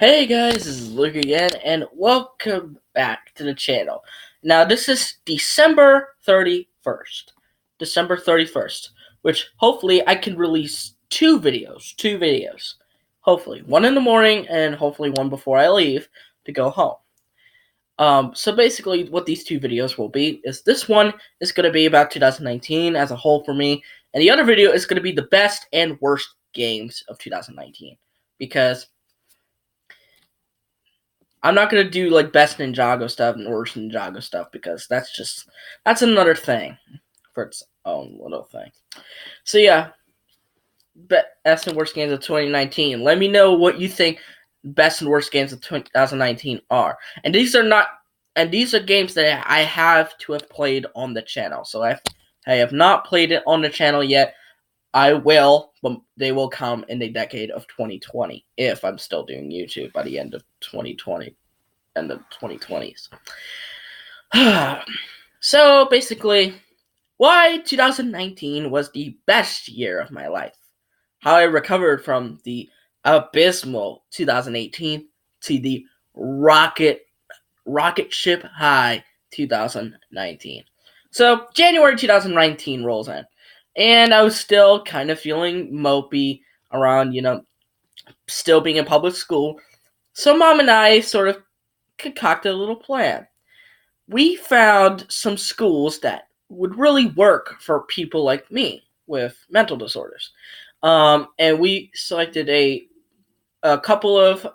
Hey guys, this is Luke again, and welcome back to the channel. Now, this is December 31st. December 31st, which hopefully I can release two videos. Two videos. Hopefully. One in the morning, and hopefully one before I leave to go home. So basically, what these two videos will be is this one is going to be about 2019 as a whole for me, and the other video is going to be the best and worst games of 2019. Because I'm not gonna do like best Ninjago stuff and worst Ninjago stuff because that's another thing for its own little thing. So yeah, best and worst games of 2019. Let me know what you think best and worst games of 2019 are. And these are games that I have to have played on the channel. So if I have not played it on the channel yet, I will, but they will come in the decade of 2020 if I'm still doing YouTube by the end of 2020 and the 2020s. So basically, why 2019 was the best year of my life. How I recovered from the abysmal 2018 to the rocket ship high 2019. So January 2019 rolls in, and I was still kind of feeling mopey around, still being in public school. So mom and I sort of concocted a little plan. We found some schools that would really work for people like me with mental disorders. And we selected a couple of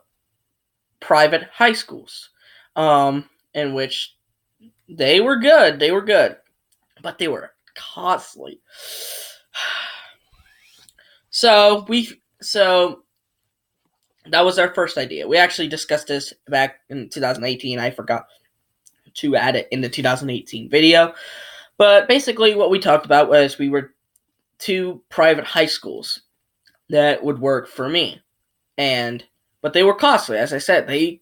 private high schools, in which they were good. They were good, but they were costly. So that was our first idea. We actually discussed this back in 2018. I forgot to add it in the 2018 video. But basically, what we talked about was we were two private high schools that would work for me, but they were costly. As I said, they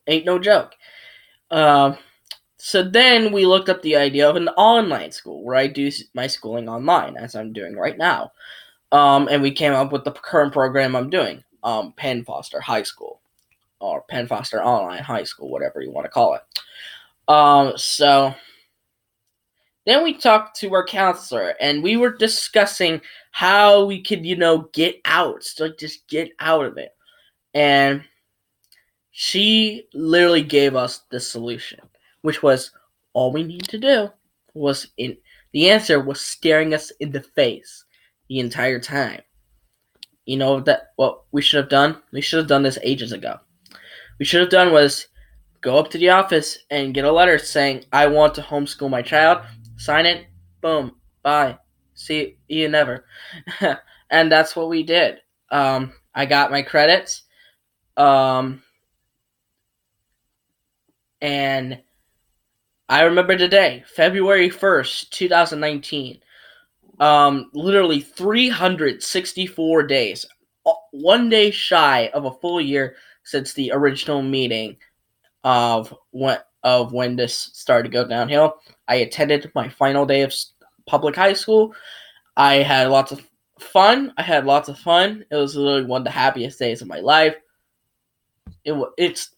ain't no joke. Um, so then we looked up the idea of an online school where I do my schooling online, as I'm doing right now. And we came up with the current program I'm doing, Penn Foster High School, or Penn Foster Online High School, whatever you want to call it. So then we talked to our counselor, and we were discussing how we could, get out, so just get out of it. And she literally gave us the solution, which was all we need to do the answer was staring us in the face the entire time. You know that what we should have done? We should have done this ages ago. We should have done was go up to the office and get a letter saying, I want to homeschool my child, sign it, boom, bye. See you never. And that's what we did. I got my credits. And I remember today, February 1st, 2019. Literally 364 days. 1 day shy of a full year since the original meeting of when this started to go downhill. I attended my final day of public high school. I had lots of fun. It was literally one of the happiest days of my life. It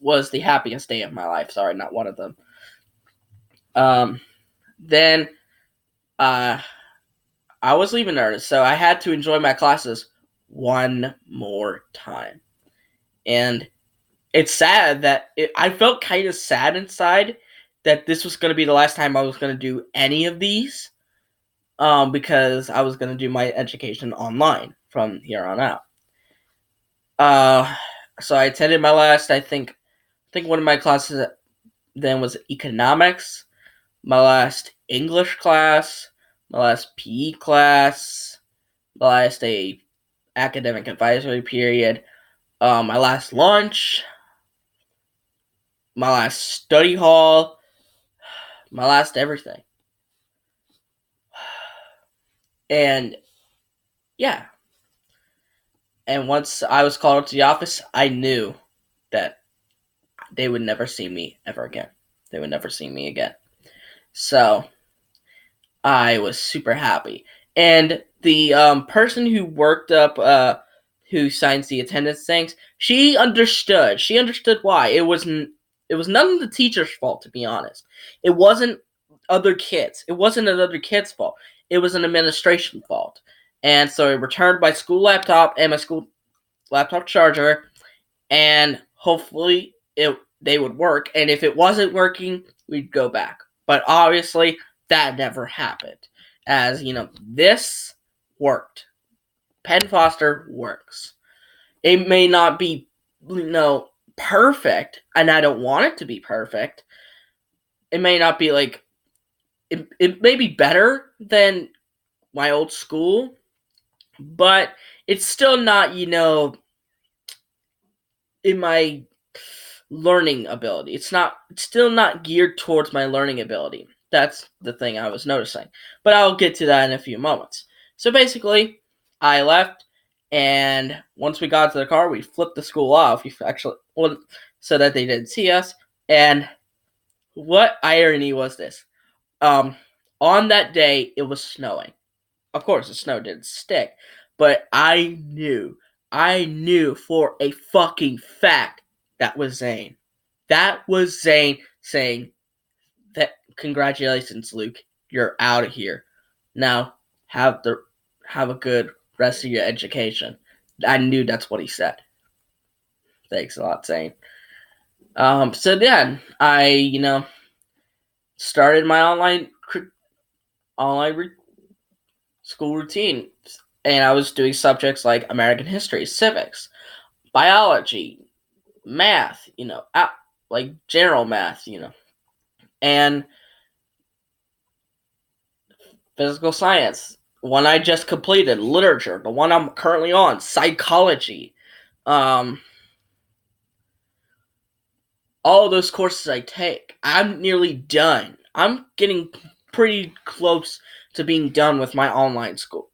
was the happiest day of my life. Sorry, not one of them. Then I was leaving early, so I had to enjoy my classes one more time. And it's sad that I felt kind of sad inside that this was going to be the last time I was going to do any of these, because I was going to do my education online from here on out. So I attended my last. I think one of my classes then was economics. My last English class. My last PE class. My last academic advisory period. My last lunch. My last study hall. My last everything. And yeah. And once I was called up to the office, I knew that they would never see me ever again. They would never see me again. So I was super happy. And the person who worked up who signs the attendance things, she understood. She understood why. It was none of the teacher's fault, to be honest. It wasn't other kids. It wasn't another kid's fault. It was an administration fault. And so I returned my school laptop and my school laptop charger, and hopefully they would work. And if it wasn't working, we'd go back. But obviously, that never happened. As you know, this worked. Penn Foster works. It may not be, perfect, and I don't want it to be perfect. It may not be like, it may be better than my old school, but it's still not, in my learning ability. It's still not geared towards my learning ability. That's the thing I was noticing. But I'll get to that in a few moments. So basically, I left, and once we got to the car, we flipped the school off. So that they didn't see us. And what irony was this? On that day, it was snowing. Of course, the snow didn't stick, but I knew for a fucking fact that was Zane. That was Zane saying that, congratulations, Luke, you're out of here. Now have a good rest of your education. I knew that's what he said. Thanks a lot, Zane. So then I, started my online school routine, and I was doing subjects like American history, civics, biology, math, like general math, and physical science. One I just completed, literature. The one I'm currently on, psychology. All of those courses I take, I'm nearly done. I'm getting pretty close to being done with my online school.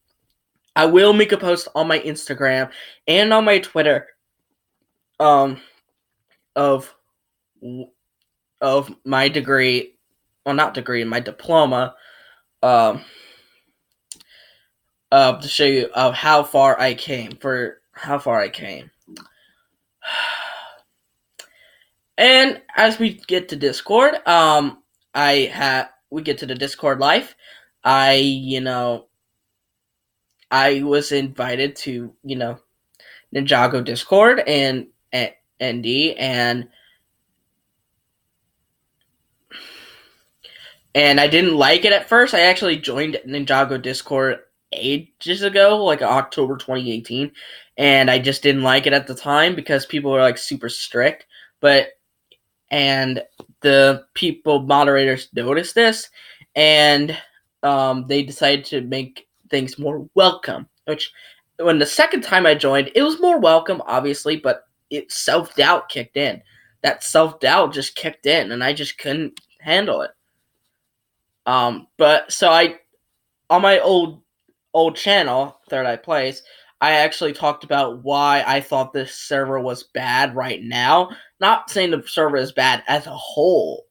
I will make a post on my Instagram and on my Twitter of my degree, well, not degree, my diploma, to show you of how far I came. And as we get to Discord, we get to the Discord life. I was invited to, Ninjago Discord and ND, and I didn't like it at first. I actually joined Ninjago Discord ages ago, like October 2018, and I just didn't like it at the time because people were like super strict. And the moderators noticed this, and they decided to make things more welcome. Which, when the second time I joined, it was more welcome, obviously, but self-doubt kicked in. That self-doubt just kicked in, and I just couldn't handle it. But so on my old channel, Third Eye Plays, I actually talked about why I thought this server was bad right now. Not saying the server is bad as a whole,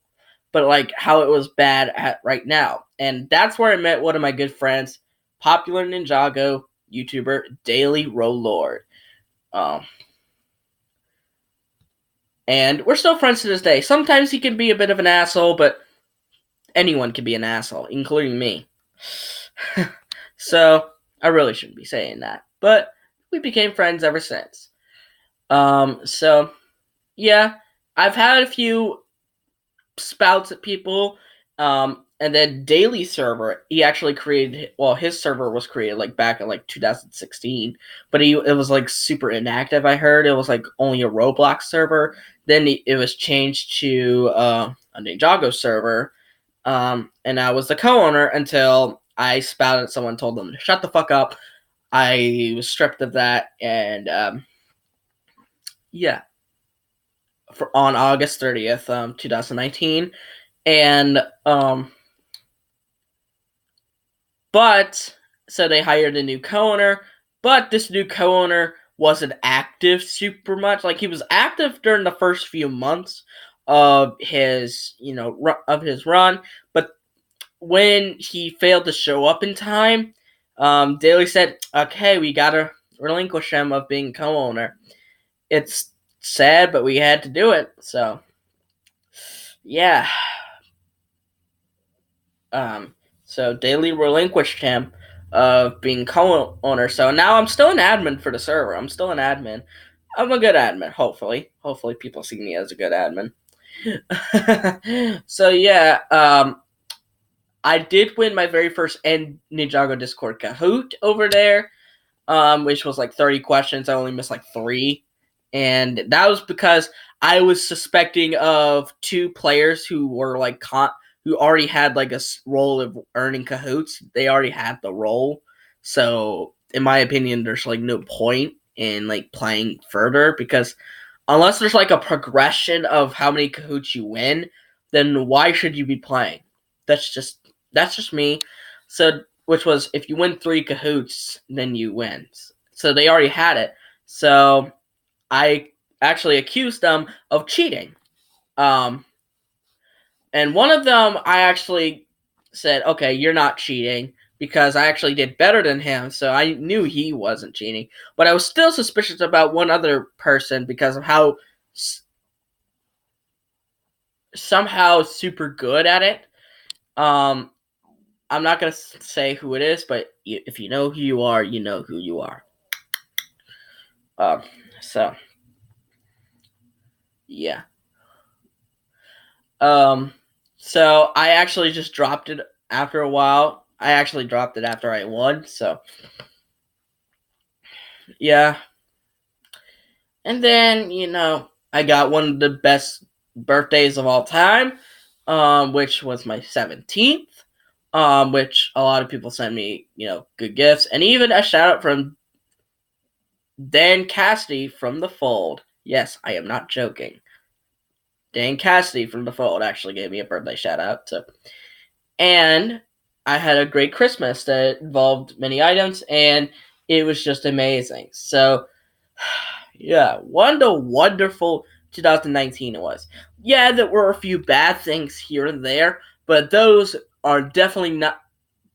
but like how it was bad right now. And that's where I met one of my good friends, popular Ninjago YouTuber, Daily Rolord. And we're still friends to this day. Sometimes he can be a bit of an asshole, but anyone can be an asshole, including me. So I really shouldn't be saying that, but we became friends ever since. So yeah, I've had a few spouts at people, and then Daily server, he actually created, his server was created like back in like 2016, but it was like super inactive. I heard it was like only a Roblox server. Then it was changed to a Ninjago server, and I was the co-owner until I spouted at someone, told them to shut the fuck up. I was stripped of that, and yeah, on August 30th, 2019, and but so they hired a new co-owner, but this new co-owner wasn't active super much. Like, he was active during the first few months of his run, but when he failed to show up in time, Daily said, "Okay, we gotta relinquish him of being co-owner. It's sad, but we had to do it. So, yeah. So Daily relinquished him of being co-owner. So now I'm still an admin for the server. I'm still an admin. I'm a good admin, hopefully. Hopefully people see me as a good admin. So yeah, I did win my very first Ninjago Discord Kahoot over there, which was like 30 questions. I only missed like 3. And that was because I was suspecting of 2 players who were like who already had like a role of earning Kahoots. They already had the role. So in my opinion, there's like no point in like playing further, because unless there's like a progression of how many Kahoots you win, then why should you be playing? That's just me. So, which was, if you win 3 Kahoots, then you win. So they already had it. So I actually accused them of cheating. And one of them, I actually said, okay, you're not cheating, because I actually did better than him, so I knew he wasn't cheating. But I was still suspicious about one other person because of how somehow super good at it. I'm not going to say who it is, but if you know who you are, you know who you are. So, yeah. So I actually just dropped it after a while. I actually dropped it after I won, so yeah. And then, I got one of the best birthdays of all time, which was my 17th, which a lot of people sent me, good gifts, and even a shout out from Dan Cassidy from The Fold. Yes, I am not joking. Dan Cassidy from The Fold actually gave me a birthday shout out. And I had a great Christmas that involved many items, and it was just amazing. So, yeah, what a wonderful 2019 it was. Yeah, there were a few bad things here and there, but those are definitely not.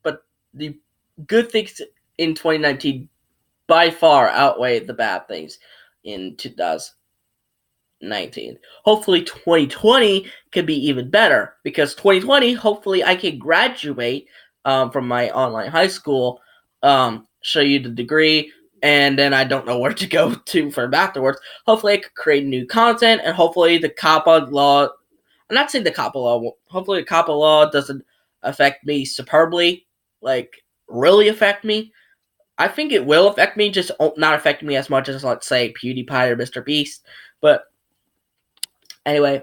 But the good things in 2019 by far outweigh the bad things in 2019. Hopefully 2020 could be even better, because 2020, hopefully I can graduate from my online high school, show you the degree, and then I don't know where to go to from afterwards. Hopefully I could create new content, and hopefully the COPPA law, I'm not saying the COPPA law, hopefully the COPPA law doesn't affect me superbly, like really affect me. I think it will affect me, just not affect me as much as, let's say, PewDiePie or Mr. Beast. But anyway,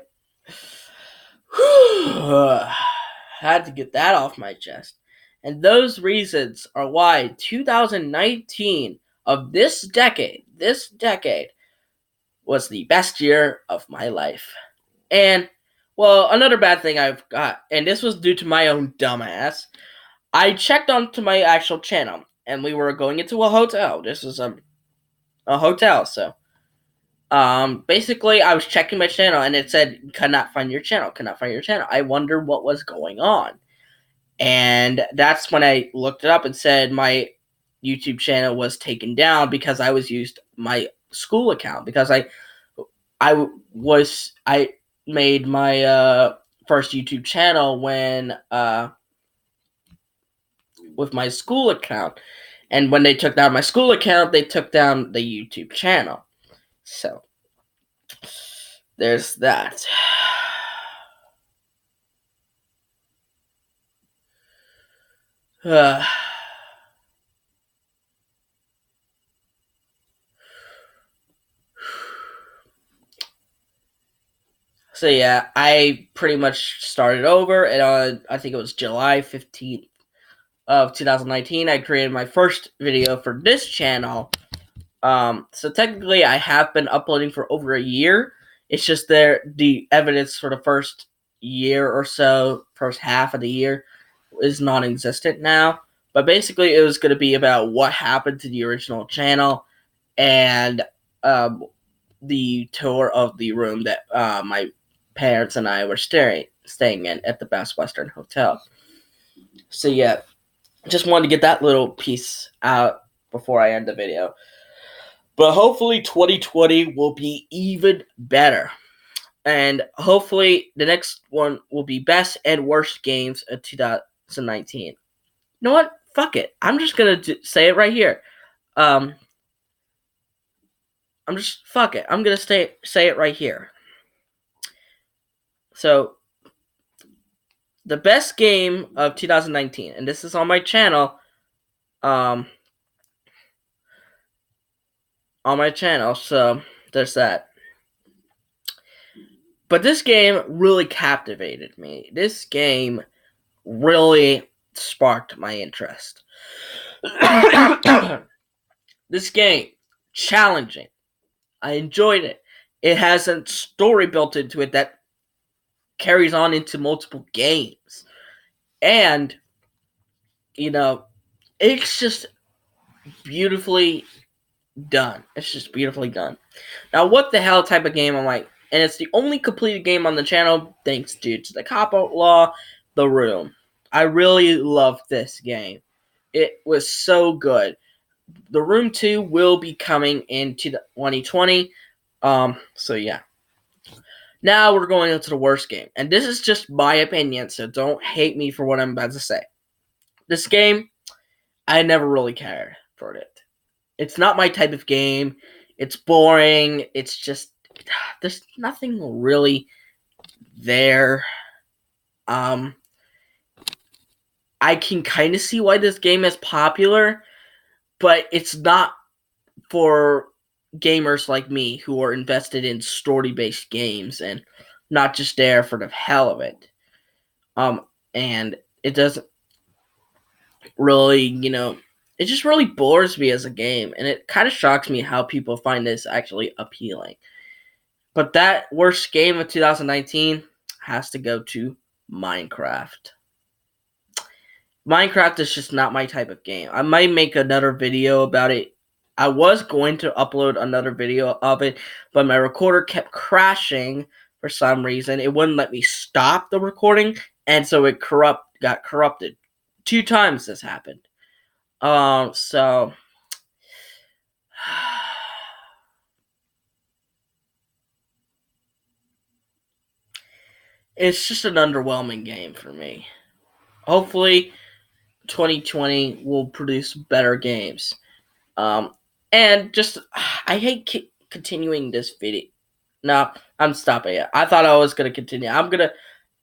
had to get that off my chest. And those reasons are why 2019 of this decade was the best year of my life. And, well, another bad thing I've got, and this was due to my own dumbass, I checked onto my actual channel, and we were going into a hotel. This was a hotel, so basically I was checking my channel, and it said, cannot find your channel. I wondered what was going on. And that's when I looked it up and said my YouTube channel was taken down because I was used my school account, because I made my first YouTube channel when with my school account, and when they took down my school account, they took down the YouTube channel. So there's that. So yeah, I pretty much started over, and I think it was July 15th of 2019, I created my first video for this channel. So technically I have been uploading for over a year. It's just the evidence for the first year or so, first half of the year, is non-existent now. But basically it was going to be about what happened to the original channel, and the tour of the room that my parents and I were staying in at the Best Western Hotel. So yeah, just wanted to get that little piece out before I end the video. But hopefully 2020 will be even better. And hopefully the next one will be best and worst games of 2019. You know what? Fuck it. I'm just going to say it right here. Fuck it. I'm going to say it right here. So, the best game of 2019, and this is on my channel, so there's that. But this game really captivated me. This game really sparked my interest. This game, challenging. I enjoyed it. It has a story built into it that carries on into multiple games. And, it's just beautifully done. It's just beautifully done. Now, what the hell type of game am I? And it's the only completed game on the channel, thanks to the Cop Outlaw, The Room. I really loved this game. It was so good. The Room 2 will be coming into 2020. So yeah. Now we're going into the worst game. And this is just my opinion, so don't hate me for what I'm about to say. This game, I never really cared for it. It's not my type of game. It's boring. It's just, there's nothing really there. I can kind of see why this game is popular, but it's not for gamers like me who are invested in story-based games and not just there for the hell of it. And it doesn't really, it just really bores me as a game, and it kind of shocks me how people find this actually appealing. But that worst game of 2019 has to go to Minecraft. Minecraft is just not my type of game. I might make another video about it. I was going to upload another video of it, but my recorder kept crashing for some reason. It wouldn't let me stop the recording, and so it got corrupted. 2 times this happened. So it's just an underwhelming game for me. Hopefully 2020 will produce better games. And just, I hate continuing this video. No, I'm stopping it. I thought I was going to continue.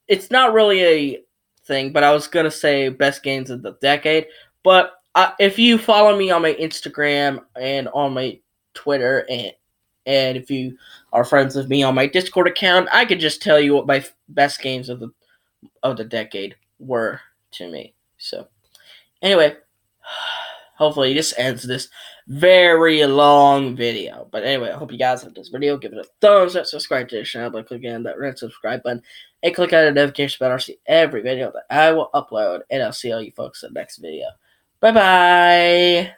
It's not really a thing, but I was going to say best games of the decade. But if you follow me on my Instagram and on my Twitter, and if you are friends with me on my Discord account, I could just tell you what my best games of the decade were to me. So, anyway, hopefully this ends this very long video. But anyway, I hope you guys like this video. Give it a thumbs up, subscribe to the channel by clicking on that red subscribe button, and click on the notification bell to see every video that I will upload. And I'll see all you folks in the next video. Bye-bye!